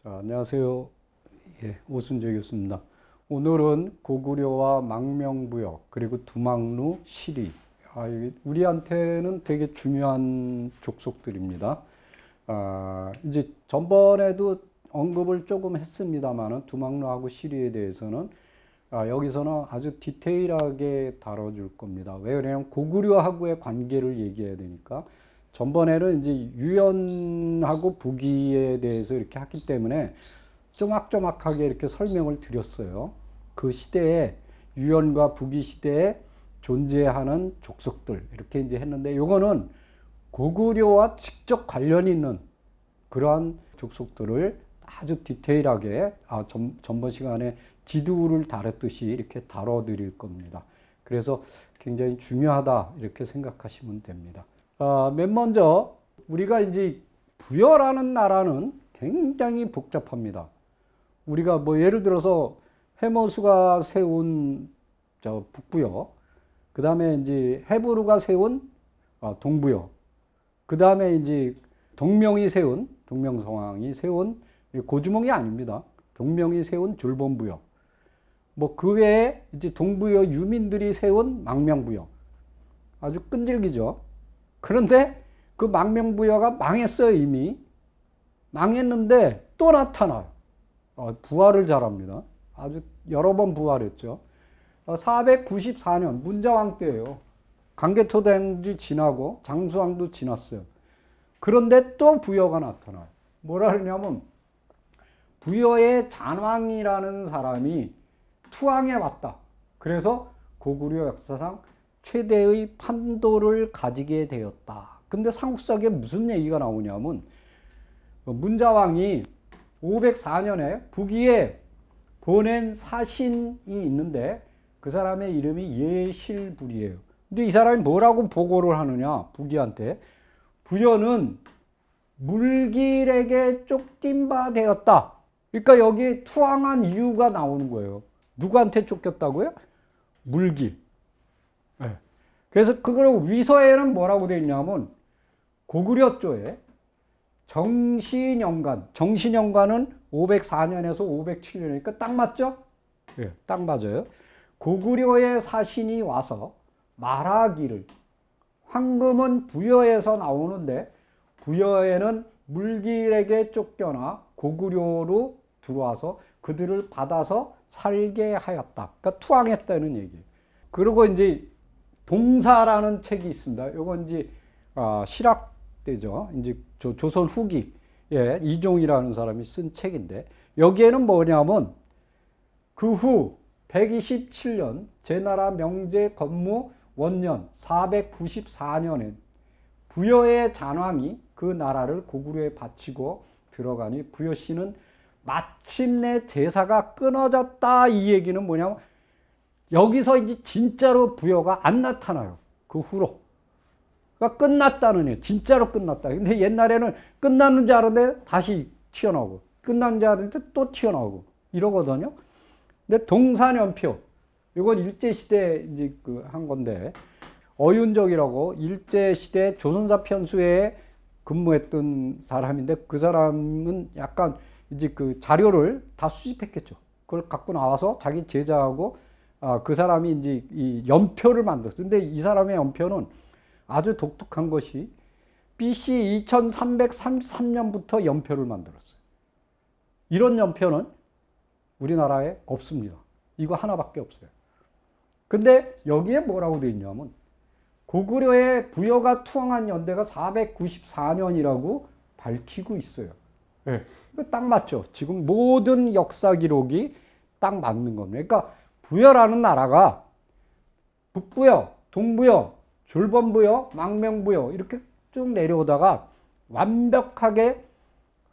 자, 안녕하세요. 예, 오순재 교수입니다. 오늘은 고구려와 망명부여 그리고 두망루, 시리. 이게 우리한테는 되게 중요한 족속들입니다. 이제 전번에도 언급을 조금 했습니다만은 두망루하고 시리에 대해서는 여기서는 아주 디테일하게 다뤄줄 겁니다. 왜 그러냐면 고구려하고의 관계를 얘기해야 되니까. 전번에는 이제 유연하고 부기에 대해서 이렇게 했기 때문에 쪼막쪼막하게 이렇게 설명을 드렸어요. 그 시대에 유연과 부기 시대에 존재하는 족속들 이렇게 이제 했는데, 요거는 고구려와 직접 관련이 있는 그러한 족속들을 아주 디테일하게 전번 시간에 지두를 다뤘듯이 이렇게 다뤄드릴 겁니다. 그래서 굉장히 중요하다 이렇게 생각하시면 됩니다. 맨 먼저 우리가 이제 부여라는 나라는 굉장히 복잡합니다. 우리가 뭐 예를 들어서 해모수가 세운 북부여, 그 다음에 이제 헤브루가 세운 동부여, 그 다음에 이제 동명성왕이 세운 고주몽이 아닙니다. 동명이 세운 졸본부여, 뭐 그 외에 이제 동부여 유민들이 세운 망명부여, 아주 끈질기죠. 그런데 그 망명부여가 망했어요. 이미 망했는데 또 나타나요. 부활을 잘합니다. 아주 여러 번 부활했죠. 494년 문자왕 때예요. 강개토대행도 지나고 장수왕도 지났어요. 그런데 또 부여가 나타나요. 뭐라 그러냐면 부여의 잔왕이라는 사람이 투항해 왔다. 그래서 고구려 역사상 최대의 판도를 가지게 되었다. 근데 삼국사기에 무슨 얘기가 나오냐면 문자왕이 504년에 북위에 보낸 사신이 있는데 그 사람의 이름이 예실불이에요. 근데 이 사람이 뭐라고 보고를 하느냐, 북위한테. 부여는 물길에게 쫓긴 바 되었다. 그러니까 여기 투항한 이유가 나오는 거예요. 누구한테 쫓겼다고요? 물길. 네. 그래서 그걸 위서에는 뭐라고 되어 있냐면 고구려 쪽에 정신연간은 504년에서 507년이니까 딱 맞죠? 네, 딱 맞아요. 고구려의 사신이 와서 말하기를, 황금은 부여에서 나오는데 부여에는 물길에게 쫓겨나 고구려로 들어와서 그들을 받아서 살게 하였다. 그러니까 투항했다는 얘기예요. 그리고 이제 동사라는 책이 있습니다. 이건 이제 실학 때죠. 이제 조선 후기 이종이라는 사람이 쓴 책인데, 여기에는 뭐냐면 그 후 127년 제나라 명제 건무 원년 494년에 부여의 잔왕이 그 나라를 고구려에 바치고 들어가니 부여씨는 마침내 제사가 끊어졌다. 이 얘기는 뭐냐면 여기서 이제 진짜로 부여가 안 나타나요. 그 후로. 그러니까 끝났다는 얘기예요. 진짜로 끝났다. 근데 옛날에는 끝났는 줄 알았는데 다시 튀어나오고, 끝났는 줄 알았는데 또 튀어나오고 이러거든요. 근데 동산연표, 이건 일제시대 이제 한 건데, 어윤적이라고 일제시대 조선사 편수에 근무했던 사람인데, 그 사람은 약간 이제 그 자료를 다 수집했겠죠. 그걸 갖고 나와서 자기 제자하고 그 사람이 이제 이 연표를 만들었어요. 근데 이 사람의 연표는 아주 독특한 것이 BC 2333년부터 연표를 만들었어요. 이런 연표는 우리나라에 없습니다. 이거 하나밖에 없어요. 근데 여기에 뭐라고 되어 있냐면 고구려의 부여가 투항한 연대가 494년이라고 밝히고 있어요. 네. 이거 딱 맞죠? 지금 모든 역사 기록이 딱 맞는 겁니다. 그러니까 부여라는 나라가 북부여, 동부여, 졸본부여, 망명부여 이렇게 쭉 내려오다가 완벽하게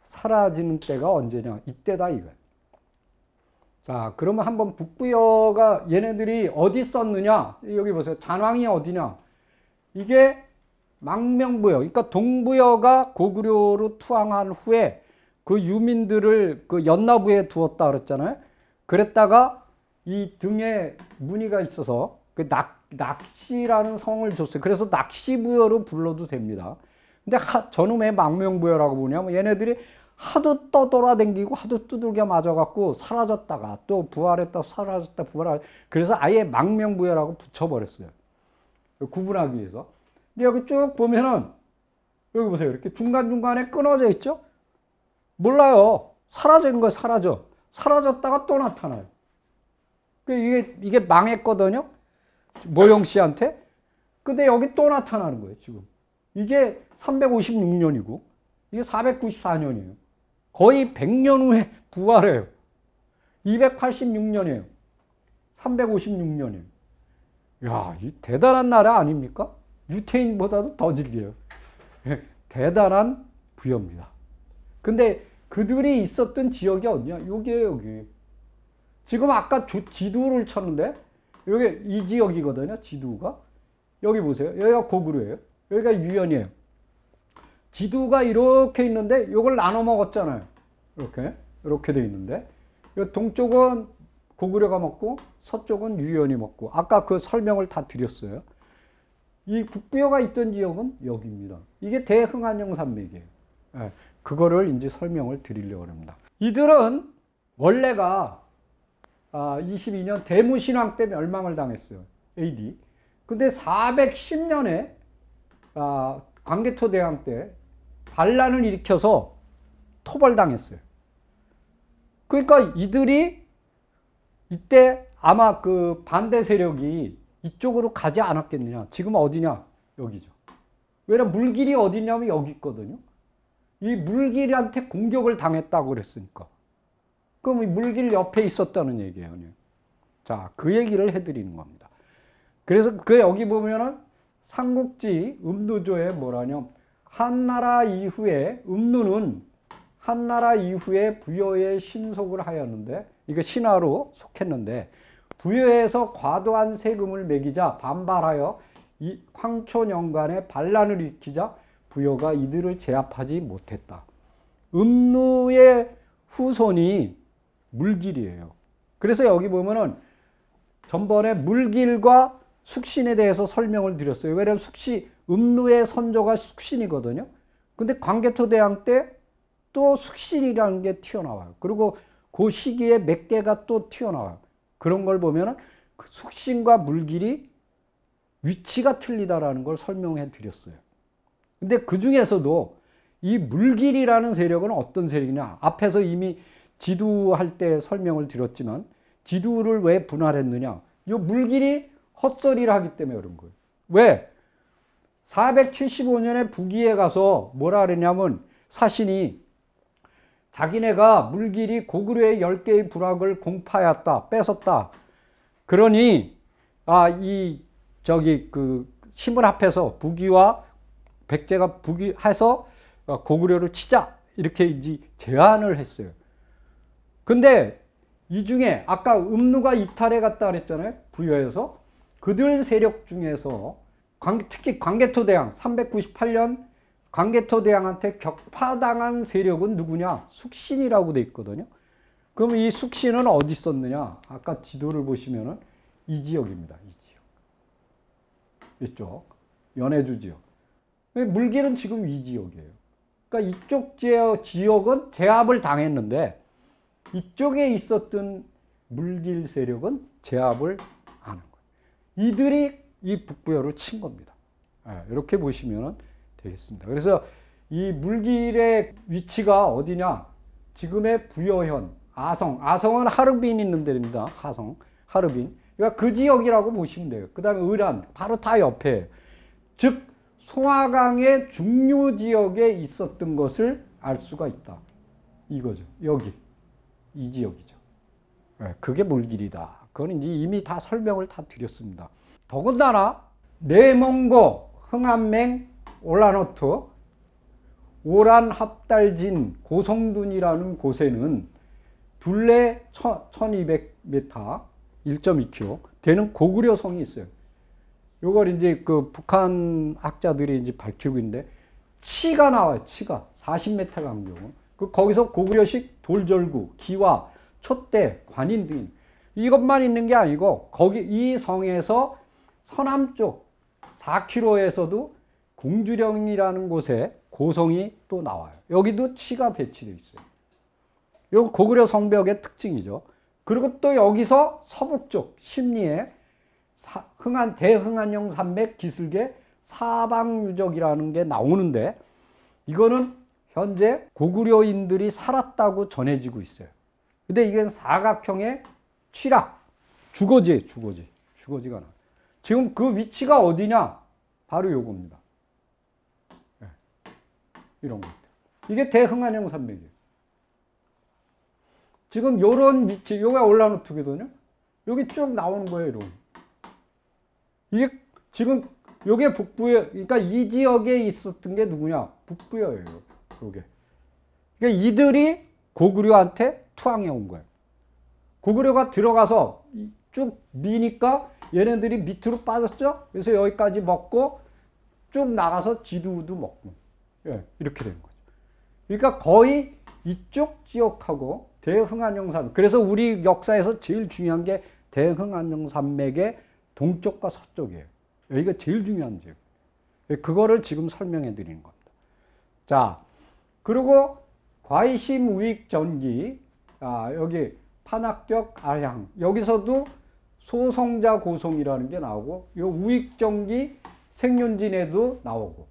사라지는 때가 언제냐? 이때다 이거예요. 자, 그러면 한번 북부여가 얘네들이 어디 썼느냐? 여기 보세요. 잔왕이 어디냐? 이게 망명부여, 그러니까 동부여가 고구려로 투항한 후에 그 유민들을 그 연나부에 두었다 그랬잖아요. 그랬다가 이 등에 무늬가 있어서 그 낚시라는 성을 줬어요. 그래서 낚시부여로 불러도 됩니다. 근데 저놈의 망명부여라고 보냐면 얘네들이 하도 떠돌아다니고 하도 두들겨 맞아갖고 사라졌다가 또 부활했다 사라졌다 부활. 그래서 아예 망명부여라고 붙여버렸어요. 구분하기 위해서. 근데 여기 쭉 보면은 여기 보세요. 이렇게 중간중간에 끊어져 있죠? 몰라요. 사라지는 거예요. 사라져. 사라졌다가 또 나타나요. 이게 망했거든요. 모영 씨한테. 근데 여기 또 나타나는 거예요. 지금. 이게 356년이고 이게 494년이에요. 거의 100년 후에 부활해요. 286년이에요. 356년이에요. 야, 이 대단한 나라 아닙니까? 유태인보다도 더 질겨요. 대단한 부여입니다. 근데 그들이 있었던 지역이 어디냐? 여기에요, 여기. 지금 아까 지두를 쳤는데, 여기 이 지역이거든요, 지두가. 여기 보세요. 여기가 고구려예요. 여기가 유연이에요. 지두가 이렇게 있는데, 이걸 나눠 먹었잖아요. 이렇게 돼 있는데. 동쪽은 고구려가 먹고, 서쪽은 유연이 먹고. 아까 그 설명을 다 드렸어요. 이 북부여가 있던 지역은 여기입니다. 이게 대흥안녕 산맥이에요. 그거를 이제 설명을 드리려고 합니다. 이들은 원래가 22년 대무신왕 때 멸망을 당했어요. AD. 근데 410년에 광개토대왕 때 반란을 일으켜서 토벌당했어요. 그러니까 이들이 이때 아마 그 반대 세력이 이쪽으로 가지 않았겠느냐. 지금 어디냐? 여기죠. 왜냐면 물길이 어디냐면 여기 있거든요. 이 물길한테 공격을 당했다고 그랬으니까. 그럼 이 물길 옆에 있었다는 얘기예요. 자, 그 얘기를 해드리는 겁니다. 그래서 그 여기 보면은 삼국지 음누조에 뭐라냐면 한나라 이후에 음누는 한나라 이후에 부여에 신속을 하였는데 이거 신하로 속했는데 부여에서 과도한 세금을 매기자 반발하여 이 황초년간에 반란을 일으키자 부여가 이들을 제압하지 못했다. 음누의 후손이 물길이에요. 그래서 여기 보면은 전번에 물길과 숙신에 대해서 설명을 드렸어요. 왜냐하면 음누의 선조가 숙신이거든요. 근데 광개토대왕 때 또 숙신이라는 게 튀어나와요. 그리고 그 시기에 몇 개가 또 튀어나와요. 그런 걸 보면은 그 숙신과 물길이 위치가 틀리다라는 걸 설명해 드렸어요. 근데 그 중에서도 이 물길이라는 세력은 어떤 세력이냐? 앞에서 이미 지두할 때 설명을 드렸지만 지두를 왜 분할했느냐? 이 물길이 헛소리를 하기 때문에 그런 거예요. 왜? 475년에 북위에 가서 뭐라 그랬냐면 사신이 자기네가 물길이 고구려의 10개의 부락을 공파했다, 뺏었다. 그러니 그 힘을 합해서 북위와 백제가 북위해서 고구려를 치자 이렇게 이제 제안을 했어요. 근데 이 중에 아까 음누가 이탈해 갔다 그랬잖아요. 부여에서 그들 세력 중에서 특히 광개토대왕 398년 광개토대왕한테 격파당한 세력은 누구냐? 숙신이라고 돼 있거든요. 그럼 이 숙신은 어디 있었느냐? 아까 지도를 보시면은 이 지역입니다. 이 지역. 이쪽 연해주 지역. 물길은 지금 이 지역이에요. 그러니까 이쪽 지역은 제압을 당했는데 이쪽에 있었던 물길 세력은 제압을 안 한 거예요. 이들이 이 북부여를 친 겁니다. 이렇게 보시면 되겠습니다. 그래서 이 물길의 위치가 어디냐? 지금의 부여현, 아성은 하르빈 있는 데입니다. 하르빈. 그러니까 그 지역이라고 보시면 돼요. 그 다음에 을안, 바로 다 옆에. 즉, 송화강의 중류 지역에 있었던 것을 알 수가 있다. 이거죠. 여기. 이 지역이죠. 그게 물길이다. 그건 이제 이미 다 설명을 다 드렸습니다. 더군다나, 내몽고, 흥안맹, 올라노트, 오란합달진, 고성둔이라는 곳에는 둘레 1200m, 1.2km 되는 고구려 성이 있어요. 요걸 이제 그 북한 학자들이 이제 밝히고 있는데, 치가 나와요, 치가. 40m 간격. 거기서 고구려식 돌절구, 기와, 촛대, 관인 등 이것만 있는 게 아니고, 거기 이 성에서 서남쪽 4km에서도 공주령이라는 곳에 고성이 또 나와요. 여기도 치가 배치되어 있어요. 이건 고구려 성벽의 특징이죠. 그리고 또 여기서 서북쪽 심리에 대흥안령 산맥 기슭의 사방유적이라는 게 나오는데, 이거는 현재 고구려인들이 살았다고 전해지고 있어요. 근데 이게 사각형의 취락, 주거지가 나. 지금 그 위치가 어디냐? 바로 요겁니다. 네. 이런 것. 이게 대흥안령 산맥이에요. 지금 요런 위치, 요가 올라노트거든요. 여기 쭉 나오는 거예요, 이런. 이게 지금 요게 북부여, 그러니까 이 지역에 있었던 게 누구냐? 북부여예요. 요게. 그러니까 이들이 고구려한테 투항해 온 거예요. 고구려가 들어가서 쭉 미니까 얘네들이 밑으로 빠졌죠? 그래서 여기까지 먹고 쭉 나가서 지두도 먹고. 예, 이렇게 된 거죠. 그러니까 거의 이쪽 지역하고 대흥안령 산맥. 그래서 우리 역사에서 제일 중요한 게 대흥안령 산맥의 동쪽과 서쪽이에요. 여기가 제일 중요한 지역. 그거를 지금 설명해 드리는 겁니다. 자, 그리고 과이심 우익 전기, 여기 판악적 아향, 여기서도 소성자 고성이라는 게 나오고, 이 우익 전기 생윤진에도 나오고,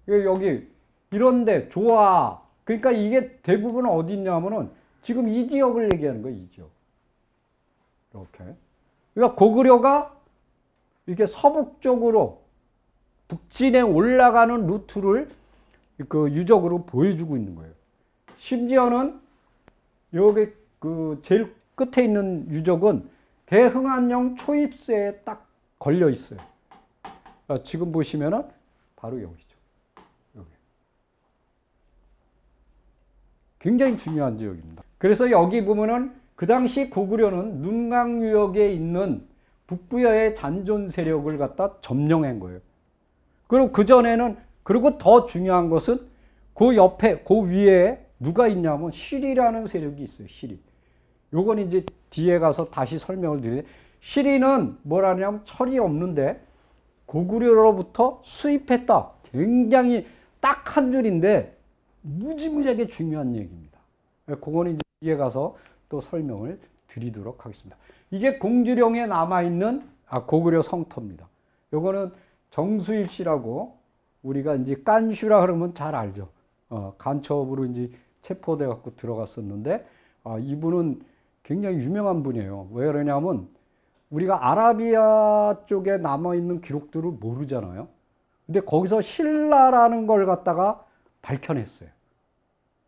여기 이런데 조화, 그러니까 이게 대부분 어디 있냐면은 지금 이 지역을 얘기하는 거예요, 이 지역. 이렇게. 그러니까 고구려가 이렇게 서북쪽으로 북진에 올라가는 루트를 그 유적으로 보여주고 있는 거예요. 심지어는 여기 그 제일 끝에 있는 유적은 대흥안령 초입세에 딱 걸려 있어요. 지금 보시면은 바로 여기죠. 여기. 굉장히 중요한 지역입니다. 그래서 여기 보면은 그 당시 고구려는 눈강유역에 있는 북부여의 잔존 세력을 갖다 점령한 거예요. 그리고 그전에는, 그리고 더 중요한 것은 그 옆에, 그 위에 누가 있냐면 시리라는 세력이 있어요. 시리. 요건 이제 뒤에 가서 다시 설명을 드리는데, 시리는 뭐라냐면 철이 없는데 고구려로부터 수입했다. 굉장히 딱 한 줄인데 무지무지하게 중요한 얘기입니다. 그건 이제 뒤에 가서 또 설명을 드리도록 하겠습니다. 이게 공주령에 남아있는 고구려 성터입니다. 요거는 정수일 씨라고, 우리가 이제 깐슈라 그러면 잘 알죠. 간첩으로 이제 체포돼 갖고 들어갔었는데, 이분은 굉장히 유명한 분이에요. 왜 그러냐면 우리가 아라비아 쪽에 남아있는 기록들을 모르잖아요. 근데 거기서 신라라는 걸 갖다가 밝혀냈어요.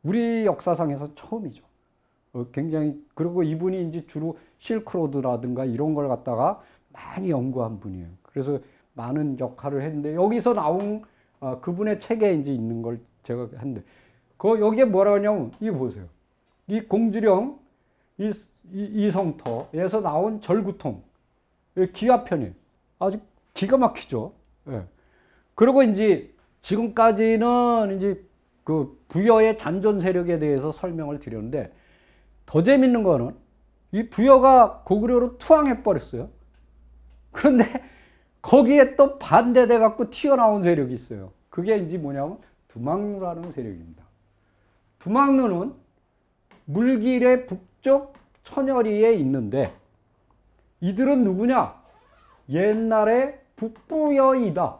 우리 역사상에서 처음이죠. 굉장히, 그리고 이분이 이제 주로 실크로드라든가 이런 걸 갖다가 많이 연구한 분이에요. 그래서 많은 역할을 했는데, 여기서 나온 그분의 책에 이제 있는 걸 제가 했는데, 여기에 뭐라 하냐면, 이거 보세요. 이 공주령, 이 성터에서 나온 절구통, 기와편이 아주 기가 막히죠. 예. 그리고 이제 지금까지는 이제 그 부여의 잔존 세력에 대해서 설명을 드렸는데, 더 재밌는 거는 이 부여가 고구려로 투항해 버렸어요. 그런데 거기에 또 반대돼 갖고 튀어나온 세력이 있어요. 그게 이제 뭐냐면 두막루라는 세력입니다. 두막루는 물길의 북쪽 천여리에 있는데, 이들은 누구냐? 옛날에 북부여이다.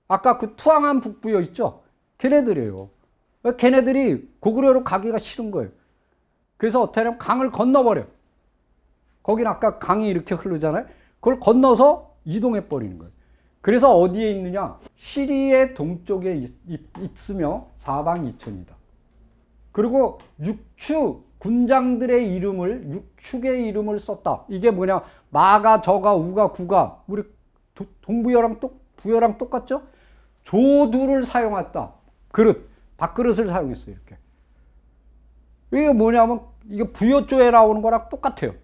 아까 그 투항한 북부여 있죠? 걔네들이에요. 걔네들이 고구려로 가기가 싫은 거예요. 그래서 어떻게 하냐면 강을 건너버려. 거기는 아까 강이 이렇게 흐르잖아요. 그걸 건너서 이동해 버리는 거예요. 그래서 어디에 있느냐? 시리의 동쪽에 있으며 사방이천이다. 그리고 육축, 군장들의 이름을, 육축의 이름을 썼다. 이게 뭐냐? 마가, 저가, 우가, 구가, 우리 부여랑 똑같죠? 조두를 사용했다. 그릇, 밥그릇을 사용했어요. 이렇게. 이게 뭐냐면 이게 부여조에 나오는 거랑 똑같아요.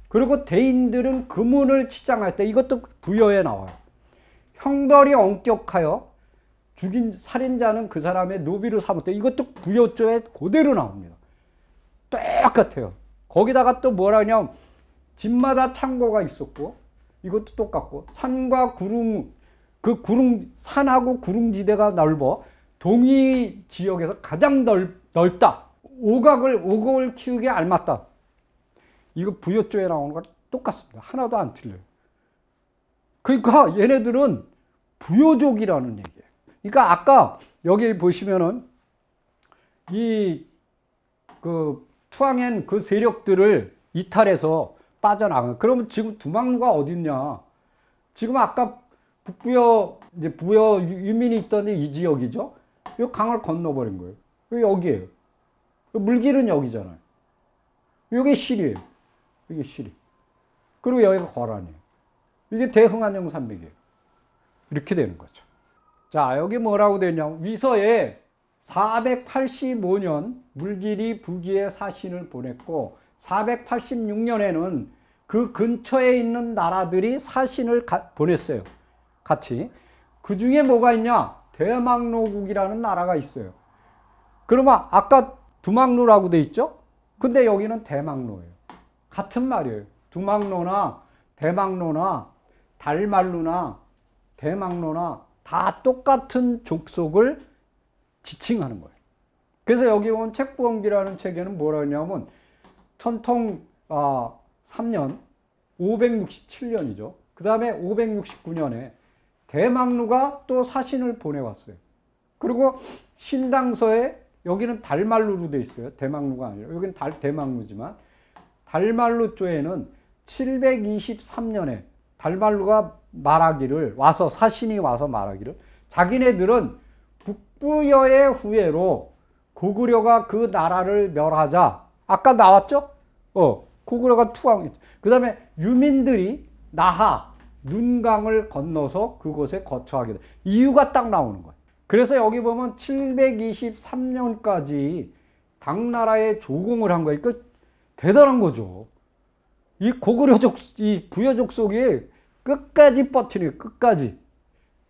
그리고 대인들은 금운을 치장할 때, 이것도 부여에 나와요. 형벌이 엄격하여 죽인 살인자는 그 사람의 노비로 삼을 때, 이것도 부여조에 그대로 나옵니다. 똑같아요. 거기다가 또 뭐라 하냐면 집마다 창고가 있었고, 이것도 똑같고, 산과 구름, 그 산하고 구릉지대가 넓어 동이 지역에서 가장 넓다. 오곡을 키우기에 알맞다. 이거 부여조에 나오는 거랑 똑같습니다. 하나도 안 틀려요. 그러니까 얘네들은 부여족이라는 얘기예요. 그러니까 아까 여기 보시면은 그 투항엔 그 세력들을 이탈해서 빠져나가. 그러면 지금 두막루가 어딨냐? 지금 아까 북부여 이제 부여 유민이 있던 이 지역이죠. 이 강을 건너버린 거예요. 여기에요. 물길은 여기잖아요. 이게 실이에요. 이게 실이. 그리고 여기가 거란이에요. 이게 대흥안녕 산맥이에요. 이렇게 되는 거죠. 자, 여기 뭐라고 되냐? 위서에 485년 물길이 부기에 사신을 보냈고 486년에는 그 근처에 있는 나라들이 사신을 보냈어요. 같이. 그 중에 뭐가 있냐? 대망로국이라는 나라가 있어요. 그러면 아까 두막루라고 돼 있죠? 근데 여기는 대망로예요. 같은 말이에요. 두막로나 대망로나 달말루나 대망로나 다 똑같은 족속을 지칭하는 거예요. 그래서 여기 온 책부원기라는 책에는 뭐라 했냐면 천통 3년 567년이죠. 그 다음에 569년에 대망루가 또 사신을 보내왔어요. 그리고 신당서에 여기는 달말루로 돼 있어요. 대망루가 아니라 여기는 대망루지만 달말루 쪽에는 723년에 달말루가 말하기를 와서 사신이 와서 말하기를 자기네들은 북부여의 후예로 고구려가 그 나라를 멸하자. 아까 나왔죠? 고구려가 투항. 그 다음에 유민들이 나하, 눈강을 건너서 그곳에 거처하게 돼. 이유가 딱 나오는 거예요. 그래서 여기 보면 723년까지 당나라에 조공을 한 거예요. 그 대단한 거죠. 이 이 부여족속이 끝까지 버티는 끝까지.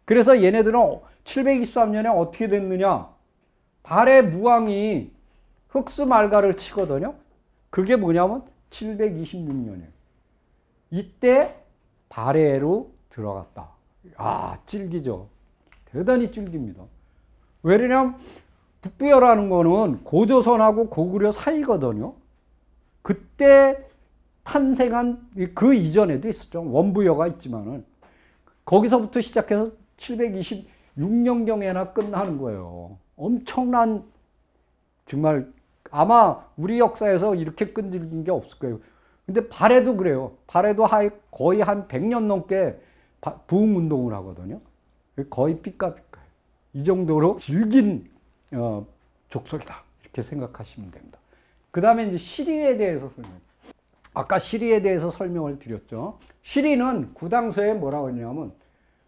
그래서 얘네들은 723년에 어떻게 됐느냐? 발해 무왕이 흑수말가를 치거든요. 그게 뭐냐면 726년이에요. 이때 발해로 들어갔다. 찔기죠. 대단히 찔깁니다. 왜냐면 북부여라는 거는 고조선하고 고구려 사이거든요. 그때 탄생한 그 이전에도 있었죠. 원부여가 있지만은 거기서부터 시작해서 726년경에나 끝나는 거예요. 엄청난 정말 아마 우리 역사에서 이렇게 끈질긴 게 없을 거예요. 근데 발해도 그래요. 발해도 거의 한 100년 넘게 부흥운동을 하거든요. 거의 삐까삐까요. 이 정도로 질긴 족속이다. 이렇게 생각하시면 됩니다. 그 다음에 이제 시리에 대해서 아까 시리에 대해서 설명을 드렸죠. 시리는 구당서에 뭐라고 했냐면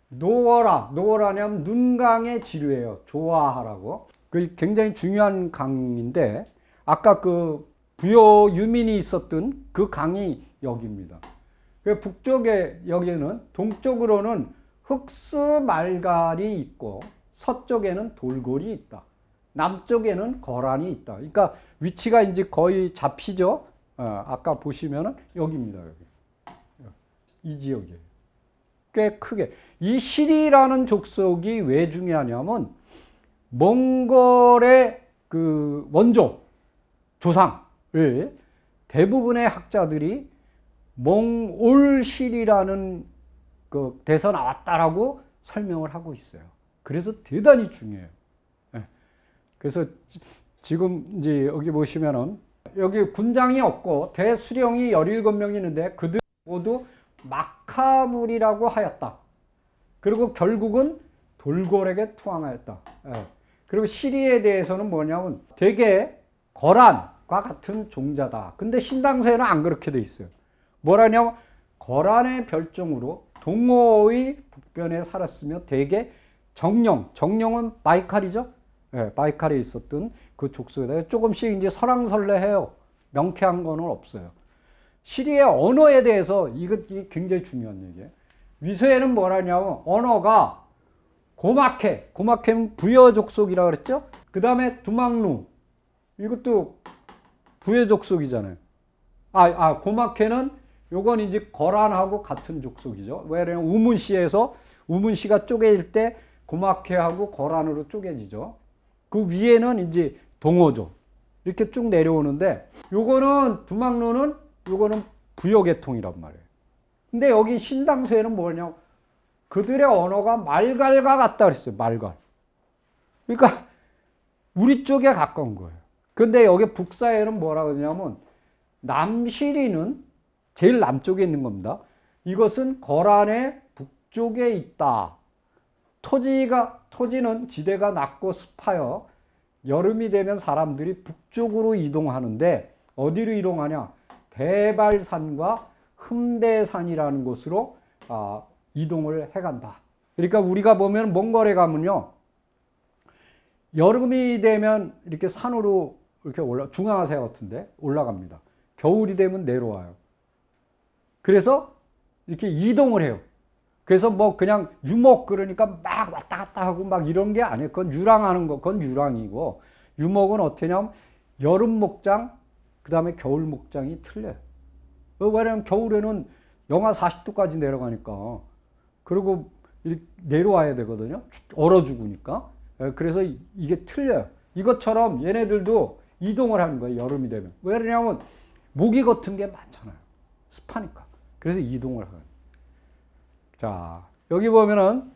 노어라냐면 눈강의 지류예요. 조화하라고. 그 굉장히 중요한 강인데 아까 그 부여 유민이 있었던 그 강이 여기입니다. 북쪽에 여기는 동쪽으로는 흑스말갈이 있고 서쪽에는 돌골이 있다. 남쪽에는 거란이 있다. 그러니까 위치가 이제 거의 잡히죠. 아까 보시면은 여기입니다. 여기. 이 지역이에요. 꽤 크게. 이 시리라는 족속이 왜 중요하냐면 몽골의 그 원조 조상을 대부분의 학자들이 몽올실이라는 그 데서 나왔다라고 설명을 하고 있어요. 그래서 대단히 중요해요. 그래서 지금 이제 여기 보시면은 여기 군장이 없고 대수령이 17명이 있는데 그들 모두 마카불이라고 하였다. 그리고 결국은 돌골에게 투항하였다. 그리고 시리에 대해서는 뭐냐면 되게 거란과 같은 종자다. 근데 신당서에는 안 그렇게 돼 있어요. 뭐라냐면 거란의 별종으로 동호의 북변에 살았으며 대개 정령은 바이칼이죠. 바이칼에 있었던 그 족속에다가 조금씩 이제 설왕설래해요. 명쾌한 거는 없어요. 시리의 언어에 대해서 이게 굉장히 중요한 얘기예요. 위서에는 뭐라냐면 언어가 고마케는 부여 족속이라고 그랬죠. 그 다음에 두막루 이것도 부여 족속이잖아요. 고마케는 요건 이제 거란하고 같은 족속이죠. 왜냐면 우문시에서 우문시가 쪼개질 때 고막회하고 거란으로 쪼개지죠. 그 위에는 이제 동호조 이렇게 쭉 내려오는데 요거는 두막로는 요거는 부여계통이란 말이에요. 근데 여기 신당서에는 뭐냐? 그들의 언어가 말갈과 같다 그랬어요. 말갈. 그러니까 우리 쪽에 가까운 거예요. 근데 여기 북사에는 뭐라 그러냐면 남시리는 제일 남쪽에 있는 겁니다. 이것은 거란의 북쪽에 있다. 토지는 지대가 낮고 습하여 여름이 되면 사람들이 북쪽으로 이동하는데 어디로 이동하냐? 대발산과 흠대산이라는 곳으로 이동을 해간다. 그러니까 우리가 보면 몽골에 가면요. 여름이 되면 이렇게 산으로 이렇게 중앙아시아 같은데 올라갑니다. 겨울이 되면 내려와요. 그래서 이렇게 이동을 해요. 그래서 뭐 그냥 유목 그러니까 막 왔다 갔다 하고 막 이런 게 아니에요. 그건 유랑하는 거, 그건 유랑이고 유목은 어떻게냐면 여름 목장, 그 다음에 겨울 목장이 틀려요. 왜냐하면 겨울에는 영하 40도까지 내려가니까 그리고 내려와야 되거든요. 얼어 죽으니까. 그래서 이게 틀려요. 이것처럼 얘네들도 이동을 하는 거예요. 여름이 되면. 왜냐하면 모기 같은 게 많잖아요. 습하니까. 그래서 이동을 하는 거예요. 자, 여기 보면은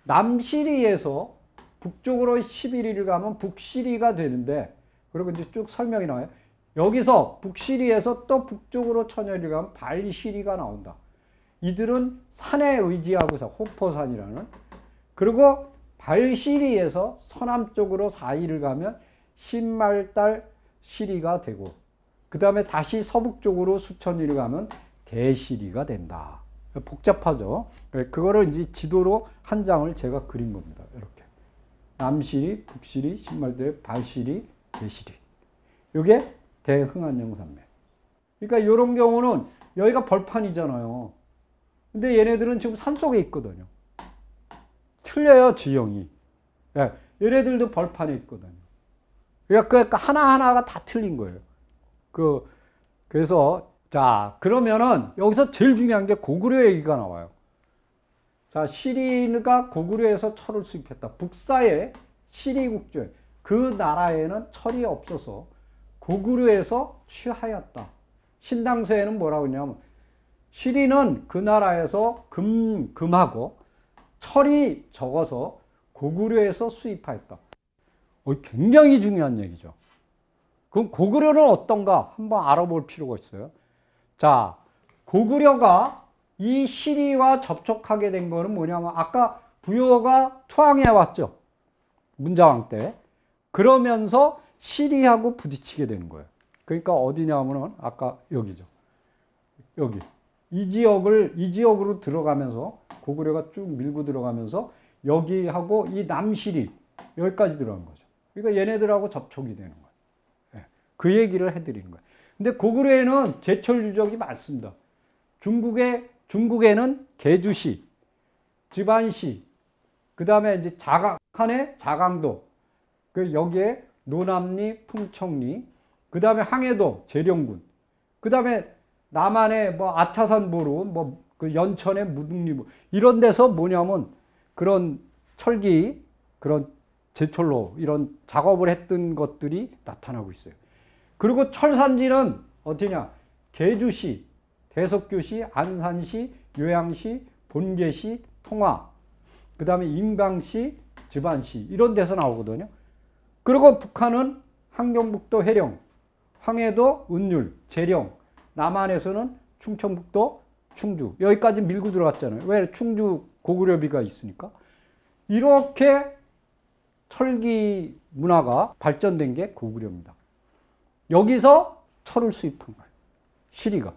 남시리에서 북쪽으로 11리를 가면 북시리가 되는데, 그리고 이제 쭉 설명이 나와요. 여기서 북시리에서 또 북쪽으로 천여리를 가면 발시리가 나온다. 이들은 산에 의지하고서 호포산이라는, 그리고 발시리에서 서남쪽으로 4일을 가면 신말달 시리가 되고, 그 다음에 다시 서북쪽으로 수천리를 가면 대시리가 된다. 복잡하죠. 그거를 이제 지도로 한 장을 제가 그린 겁니다. 이렇게. 남시리, 북시리, 신말달, 발시리, 대시리. 이게 대흥안정산맥. 그러니까 이런 경우는 여기가 벌판이잖아요. 근데 얘네들은 지금 산속에 있거든요. 틀려요, 지형이. 예, 얘네들도 벌판에 있거든요. 그러니까 하나하나가 다 틀린 거예요. 그래서, 자, 그러면은 여기서 제일 중요한 게 고구려 얘기가 나와요. 자, 시리가 고구려에서 철을 수입했다. 북사의 시리국조에, 그 나라에는 철이 없어서 고구려에서 취하였다. 신당서에는 뭐라고 했냐면, 시리는 그 나라에서 금하고 철이 적어서 고구려에서 수입하였다. 굉장히 중요한 얘기죠. 그럼 고구려는 어떤가 한번 알아볼 필요가 있어요. 자, 고구려가 이 시리와 접촉하게 된 거는 뭐냐면 아까 부여가 투항해 왔죠. 문자왕 때. 그러면서 시리하고 부딪히게 되는 거예요. 그러니까 어디냐면은 아까 여기죠. 여기. 이 지역으로 들어가면서 고구려가 쭉 밀고 들어가면서 여기하고 이 남시리 여기까지 들어간 거죠. 그러니까 얘네들하고 접촉이 되는 거예요. 네. 그 얘기를 해드리는 거예요. 근데 고구려에는 제철 유적이 많습니다. 중국에는 계주시, 지반시, 그 다음에 이제 한해 자강도, 여기에 노남리, 풍청리, 그 다음에 항해도, 재령군, 그 다음에 남한의 뭐 아차산보루, 그 연천의 무등리, 이런 데서 뭐냐면 그런 철기, 그런 제철로 이런 작업을 했던 것들이 나타나고 있어요. 그리고 철산지는 어디냐? 계주시, 대석교시, 안산시, 요양시, 본계시, 통화, 그 다음에 임강시, 지반시 이런 데서 나오거든요. 그리고 북한은 함경북도 해령, 황해도 은율, 재령, 남한에서는 충청북도 충주, 여기까지 밀고 들어갔잖아요. 왜? 충주 고구려비가 있으니까. 이렇게 철기 문화가 발전된 게 고구려입니다. 여기서 철을 수입한 거예요. 시리가.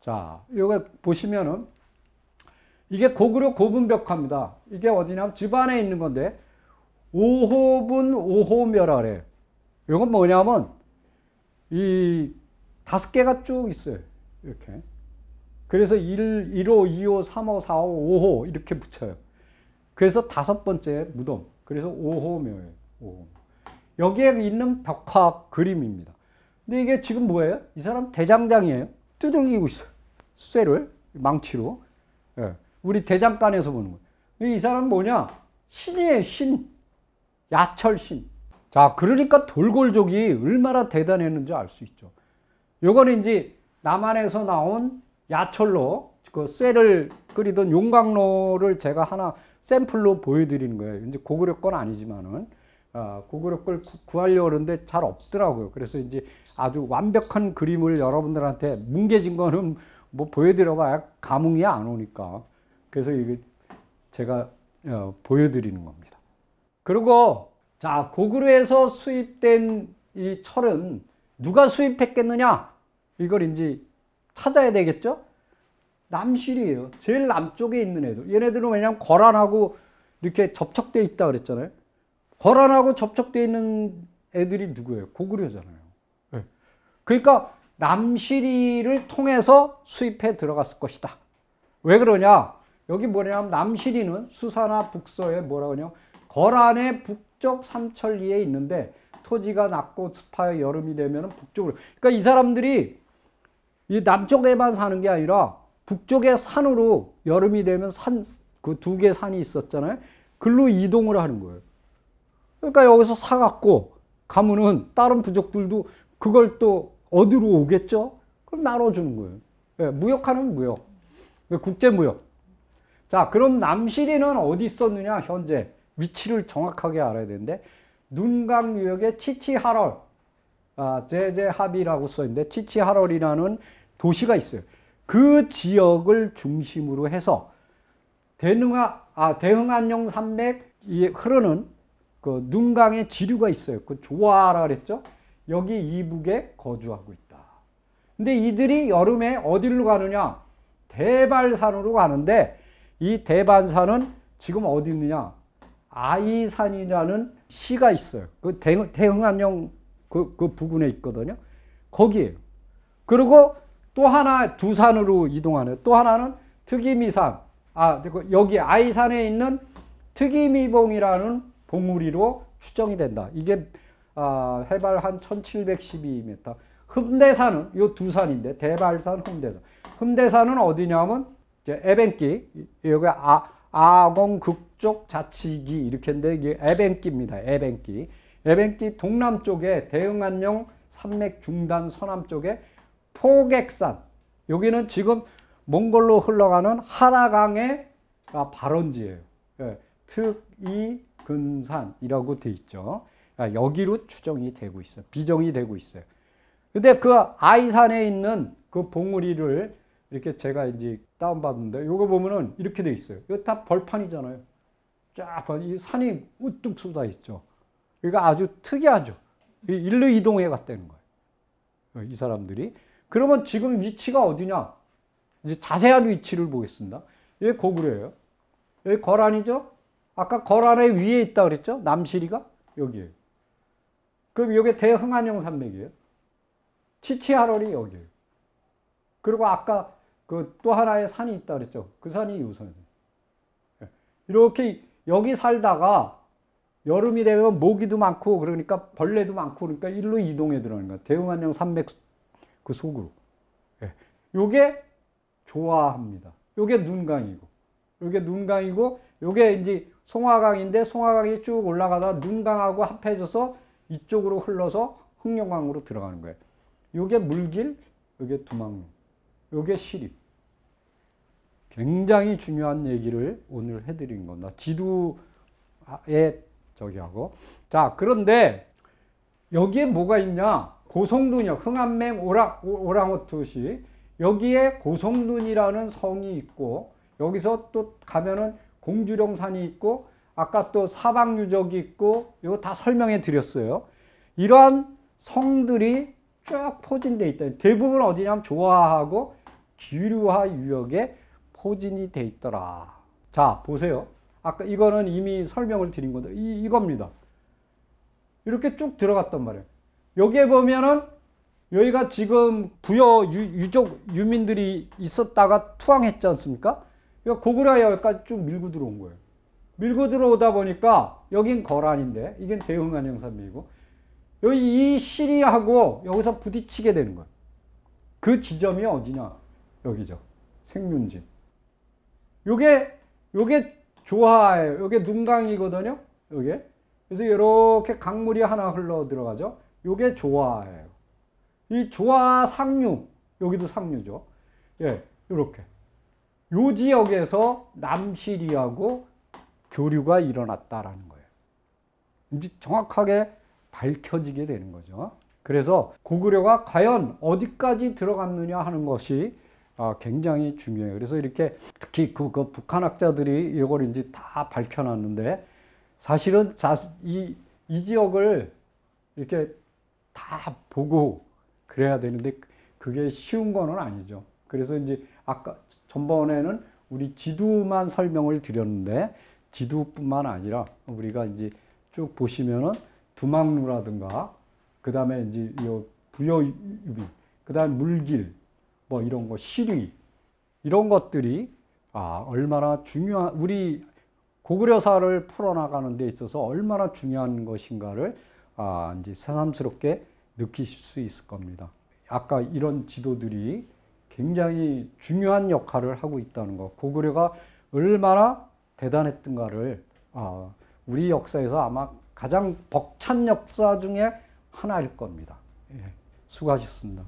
자, 여기 보시면은 이게 고구려 고분벽화입니다. 이게 어디냐면 집안에 있는 건데 5호분 5호멸 아래. 이건 뭐냐면 이 5개가 쭉 있어요. 이렇게. 그래서 1호, 2호, 3호, 4호, 5호 이렇게 붙여요. 그래서 5번째 무덤. 그래서 5호묘예요. 5호. 여기에 있는 벽화 그림입니다. 근데 이게 지금 뭐예요? 이 사람 대장장이에요. 두들기고 있어요. 쇠를 망치로. 예. 우리 대장간에서 보는 거예요. 이 사람 뭐냐? 신이에요, 신. 야철신. 자, 그러니까 돌골족이 얼마나 대단했는지 알 수 있죠. 요거는 이제 남한에서 나온 야철로 그 쇠를 끓이던 용광로를 제가 하나 샘플로 보여드리는 거예요. 이제 고구려 건 아니지만은, 고구려 걸 구하려고 하는데 잘 없더라고요. 그래서 이제 아주 완벽한 그림을 여러분들한테 뭉개진 거는 뭐 보여드려봐야 감흥이 안 오니까. 그래서 이게 제가 보여드리는 겁니다. 그리고 자, 고구려에서 수입된 이 철은 누가 수입했겠느냐? 이걸 이제 찾아야 되겠죠? 남실이에요. 제일 남쪽에 있는 애들. 얘네들은 왜냐하면 거란하고 이렇게 접촉되어 있다 그랬잖아요. 거란하고 접촉되어 있는 애들이 누구예요? 고구려잖아요. 네. 그러니까 남실이를 통해서 수입해 들어갔을 것이다. 왜 그러냐? 여기 뭐냐면 남실이는 수사나 북서에 뭐라 그러냐? 거란의 북쪽 삼천리에 있는데 토지가 낮고 습하여 여름이 되면 북쪽으로. 그러니까 이 사람들이 이 남쪽에만 사는 게 아니라 북쪽의 산으로 여름이 되면 그 두 개 산이 있었잖아요. 글로 이동을 하는 거예요. 그러니까 여기서 사갖고 가면은 다른 부족들도 그걸 또 어디로 오겠죠? 그럼 나눠주는 거예요. 네, 무역하는 무역. 국제무역. 자, 그럼 남실이는 어디 있었느냐, 현재. 위치를 정확하게 알아야 되는데, 눈강유역의 치치하럴, 제제합이라고 써있는데, 치치하럴이라는 도시가 있어요. 그 지역을 중심으로 해서, 대흥안용 산맥이 흐르는 그 눈강의 지류가 있어요. 그 조화라 그랬죠? 여기 이북에 거주하고 있다. 근데 이들이 여름에 어디로 가느냐? 대발산으로 가는데, 이 대발산은 지금 어디 있느냐? 아이산이라는 시가 있어요. 그 대흥안용 그 부근에 있거든요. 거기에요. 그리고 또 하나 두 산으로 이동하네요. 또 하나는 특이미산. 여기 아이산에 있는 특이미봉이라는 봉우리로 추정이 된다. 이게 해발 한 1712m. 흠대산은 이 두 산인데 대발산, 흠대산. 흠대산은 어디냐면 에벤키, 여기 아공 극쪽 자치기 이렇게 했는데 이게 에벤키입니다. 에벤키. 에벤키 동남쪽에 대흥안용 산맥 중단 서남쪽에 포객산. 여기는 지금 몽골로 흘러가는 하라강의 발원지예요. 특이근산이라고 돼 있죠. 여기로 추정이 되고 있어요. 비정이 되고 있어요. 근데 그 아이산에 있는 그 봉우리를 이렇게 제가 이제 다운받는데, 요거 보면은 이렇게 돼 있어요. 이거 다 벌판이잖아요. 쫙, 이 산이 우뚝 쏟아 있죠. 그러니까 아주 특이하죠. 일로 이동해 갔다는 거예요. 이 사람들이. 그러면 지금 위치가 어디냐? 이제 자세한 위치를 보겠습니다. 여기 고구려예요. 여기 거란이죠? 아까 거란의 위에 있다 그랬죠? 남시리가? 여기에요. 그럼 여기 대흥안용 산맥이에요. 치치하럴이 여기에요. 그리고 아까 그 또 하나의 산이 있다 그랬죠? 그 산이 이 산이에요. 이렇게 여기 살다가 여름이 되면 모기도 많고 그러니까 벌레도 많고 그러니까 일로 이동해 들어가는 거야. 대흥안용 산맥 그 속으로. 요게 조화합니다. 요게 눈강이고, 요게 눈강이고, 요게 이제 송화강인데 송화강이 쭉 올라가다 눈강하고 합해져서 이쪽으로 흘러서 흑룡강으로 들어가는 거예요. 요게 물길, 요게 두망로, 요게 시립. 굉장히 중요한 얘기를 오늘 해드린 겁니다. 지도에 저기 하고. 자, 그런데 여기에 뭐가 있냐? 고성둔이요. 흥안맹 오랑우투시. 여기에 고성둔이라는 성이 있고, 여기서 또 가면은 공주령산이 있고, 아까 또 사방유적이 있고, 이거 다 설명해 드렸어요. 이러한 성들이 쭉 포진되어 있다. 대부분 어디냐면 조화하고 기류화 유역에 포진이 돼 있더라. 자, 보세요. 아까 이거는 이미 설명을 드린 건데, 이겁니다. 이렇게 쭉 들어갔단 말이에요. 여기에 보면은, 여기가 지금 부여 유족 유민들이 있었다가 투항했지 않습니까? 고구려 여기까지 쭉 밀고 들어온 거예요. 밀고 들어오다 보니까, 여긴 거란인데, 이건 대흥안용 산맥이고, 여기 이 시리하고 여기서 부딪히게 되는 거예요. 그 지점이 어디냐? 여기죠. 생륜진. 요게 조하예요. 여기 눈강이거든요. 여기. 그래서 이렇게 강물이 하나 흘러 들어가죠. 요게 조하예요. 이 조하 상류, 여기도 상류죠. 예, 이렇게. 요 지역에서 남시리하고 교류가 일어났다라는 거예요. 이제 정확하게 밝혀지게 되는 거죠. 그래서 고구려가 과연 어디까지 들어갔느냐 하는 것이 굉장히 중요해요. 그래서 이렇게 특히 그 북한학자들이 이걸 이제 다 밝혀놨는데 사실은 이 지역을 이렇게 다 보고 그래야 되는데 그게 쉬운 거는 아니죠. 그래서 이제 아까 전번에는 우리 지도만 설명을 드렸는데 지도뿐만 아니라 우리가 이제 쭉 보시면은 두막루라든가 그 다음에 이제 부여유비, 그 다음에 물길, 뭐 이런 거, 시리, 이런 것들이 얼마나 중요한, 우리 고구려사를 풀어나가는 데 있어서 얼마나 중요한 것인가를 이제 새삼스럽게 느끼실 수 있을 겁니다. 아까 이런 지도들이 굉장히 중요한 역할을 하고 있다는 것, 고구려가 얼마나 대단했던가를 우리 역사에서 아마 가장 벅찬 역사 중에 하나일 겁니다. 예, 수고하셨습니다.